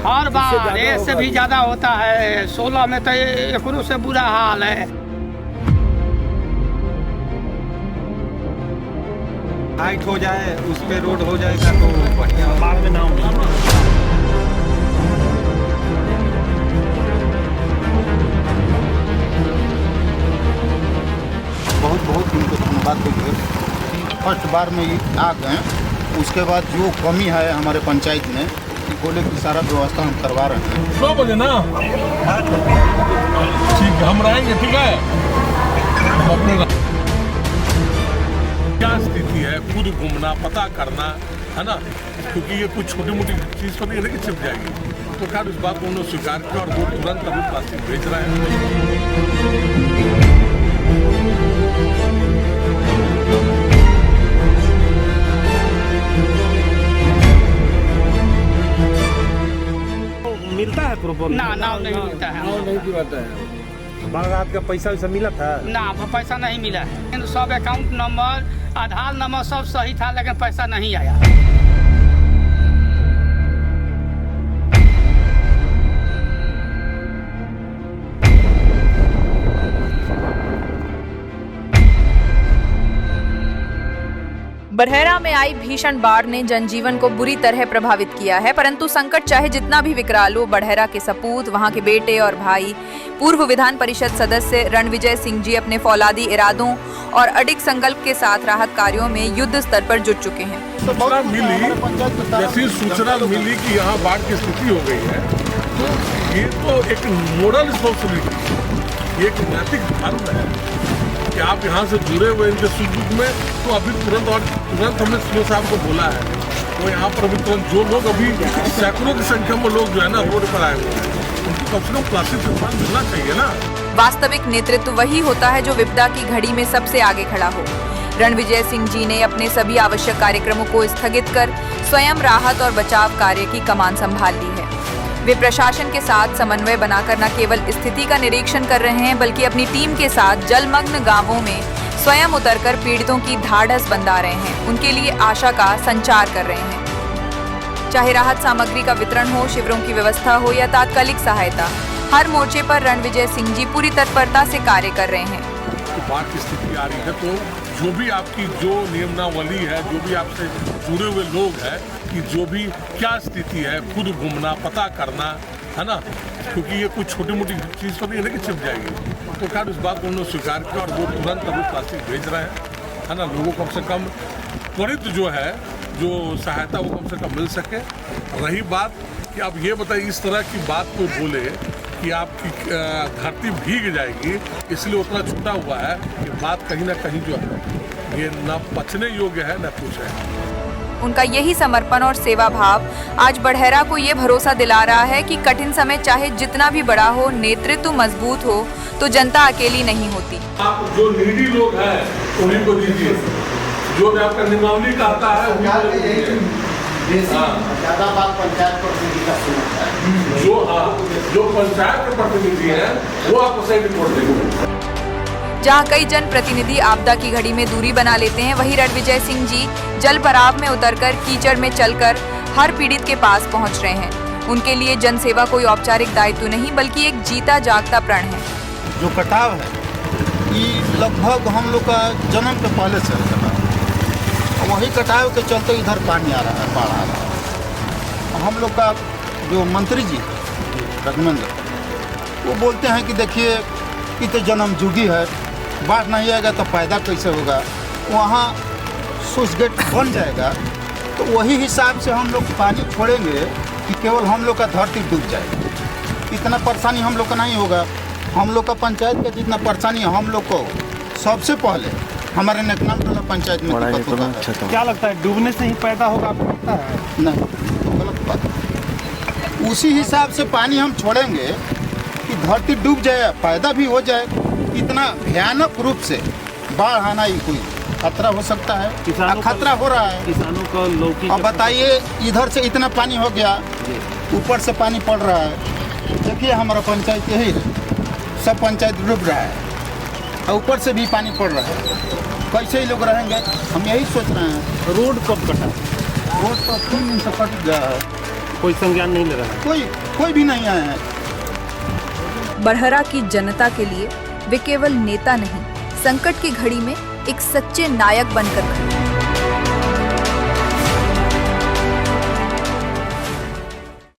हर बार इससे भी ज्यादा होता है। 16 में तो एकरों से बुरा हाल है। हाइट हो जाए, उस पे रोड हो जाएगा तो बढ़िया। बाद में नाम बहुत बहुत उनको धन्यवाद देंगे। फर्स्ट बार में ये आ गए, उसके बाद जो कमी है हमारे पंचायत में बोले कि सारा व्यवस्था हम करवा रहे हैं। 9 बजे ना ठीक है, हम रहेंगे। ठीक है, अपने क्या स्थिति है खुद घूमना, पता करना है ना, क्योंकि ये कुछ छोटी मोटी चीज़ पर नहीं कि छिप जाएगी। तो खैर इस बात को उन्होंने स्वीकार किया और वो तुरंत अभी प्लास्टिक भेज रहे हैं। मिलता है प्रॉपर? ना नहीं मिलता है। नहीं दिलाता है। बारात का पैसा वैसा मिला था? ना पैसा नहीं मिला है। लेकिन सब अकाउंट नंबर, आधार नंबर सब सही था, लेकिन पैसा नहीं आया। बड़हरा में आई भीषण बाढ़ ने जनजीवन को बुरी तरह प्रभावित किया है, परंतु संकट चाहे जितना भी विकराल हो, बड़हरा के सपूत, वहां के बेटे और भाई, पूर्व विधान परिषद सदस्य रणविजय सिंह जी अपने फौलादी इरादों और अडिग संकल्प के साथ राहत कार्यों में युद्ध स्तर पर जुट चुके हैं। सूचना मिली, जैसी सूचना मिली कि यहाँ बाढ़ की स्थिति हो गई है, तो ये तो एक मोरल रिस्पॉन्सिबिलिटी, एक नैतिक धर्म है कि आप यहाँ से जुड़े हुए इनके सुख दुख में। तो अभी तुरंत हमने सीओ साहब को बोला है, तो यहाँ पर अभी तुरंत जो लोग अभी सैकड़ों की संख्या में लोग जो है ना रोड पर आए हुए हैं, उनको कम से कम प्लास्टिक से सामान मिलना चाहिए ना। वास्तविक नेतृत्व वही होता है जो विपदा की घड़ी में सबसे आगे खड़ा हो। रणविजय सिंह जी ने अपने सभी आवश्यक कार्यक्रमों को स्थगित कर स्वयं राहत और बचाव कार्य की कमान संभाल ली है। वे प्रशासन के साथ समन्वय बनाकर न केवल स्थिति का निरीक्षण कर रहे हैं, बल्कि अपनी टीम के साथ जलमग्न गांवों में स्वयं उतरकर पीड़ितों की ढाढ़स बंधा रहे हैं, उनके लिए आशा का संचार कर रहे हैं। चाहे राहत सामग्री का वितरण हो, शिविरों की व्यवस्था हो या तात्कालिक सहायता, हर मोर्चे पर रणविजय सिंह जी पूरी तत्परता से कार्य कर रहे हैं। बाढ़ की स्थिति आ रही है, तो जो भी आपकी जो नियमावली है, जो भी आपसे जुड़े हुए लोग हैं, कि जो भी क्या स्थिति है खुद घूमना, पता करना है ना, क्योंकि ये कुछ छोटी मोटी चीज़ पर नहीं कि छिप जाएगी। तो खैर इस बात को उन्होंने स्वीकार किया और वो तुरंत अभी प्लास्टिक भेज रहे हैं, है ना। लोगों को कम से कम त्वरित जो है जो सहायता वो कम से कम मिल सके। रही बात कि आप ये बताइए, इस तरह की बात कोई बोले कि आपकी धरती भीग जाएगी, इसलिए उतना छूटा हुआ है कि बात कहीं ना कहीं जो है ये न पचने योग्य है न कुछ है। उनका यही समर्पण और सेवा भाव आज बड़हरा को ये भरोसा दिला रहा है कि कठिन समय चाहे जितना भी बड़ा हो, नेतृत्व मजबूत हो तो जनता अकेली नहीं होती। आप जो नीडी लोग हैं उन्हीं को दीजिए, जो भी आपका नियमावली कहता है ज्यादा बात पंचायत प्रतिनिधि का सुनता है। जो पंचायत के प्रतिनिधि हैं वो आपको सही रिपोर्ट देंगे। जहां कई जनप्रतिनिधि आपदा की घड़ी में दूरी बना लेते हैं, वहीं रणविजय सिंह जी जल भराव में उतरकर कीचड़ में चलकर हर पीड़ित के पास पहुंच रहे हैं। उनके लिए जनसेवा कोई औपचारिक दायित्व नहीं, बल्कि एक जीता जागता प्रण है। जो कटाव है ये लगभग हम लोग का जन्म के पहले से कटाव, वही कटाव के चलते इधर पानी आ रहा है, बाढ़ आ रहा है। हम लोग का जो मंत्री जी रघुनंदन, वो बोलते हैं कि देखिए ये तो जन्म जुगी है, बाढ़ नहीं आएगा तो पैदा कैसे होगा, वहाँ स्विच गेट बन जाएगा। तो वही हिसाब से हम लोग पानी छोड़ेंगे कि केवल हम लोग का धरती डूब जाएगी। इतना परेशानी हम लोग का नहीं होगा। हम लोग का पंचायत का जितना परेशानी है, हम लोग को सबसे पहले हमारे नेकनाम टोला पंचायत में दिक्कत होता है। क्या लगता है डूबने से ही पैदा होगा, आपको लगता है? नहीं, गलत बात। उसी हिसाब से पानी हम छोड़ेंगे कि धरती डूब जाए, पैदा भी हो जाए। इतना भयानक रूप से बाढ़ आना ही कोई खतरा हो सकता है, खतरा हो रहा है किसानों को लौकी। अब बताइए, इधर से इतना पानी हो गया, ऊपर से पानी पड़ रहा है। देखिए हमारा पंचायत यही है, सब पंचायत डूब रहा है और ऊपर से भी पानी पड़ रहा है। कैसे ही लोग रहेंगे, हम यही सोच रहे हैं। रोड कब कटा? रोड तो 3 दिन से कट गया है। कोई संज्ञान नहीं ले रहा है। कोई भी नहीं आया है। बड़हरा की जनता के लिए वे केवल नेता नहीं, संकट की घड़ी में एक सच्चे नायक बनकर खड़े।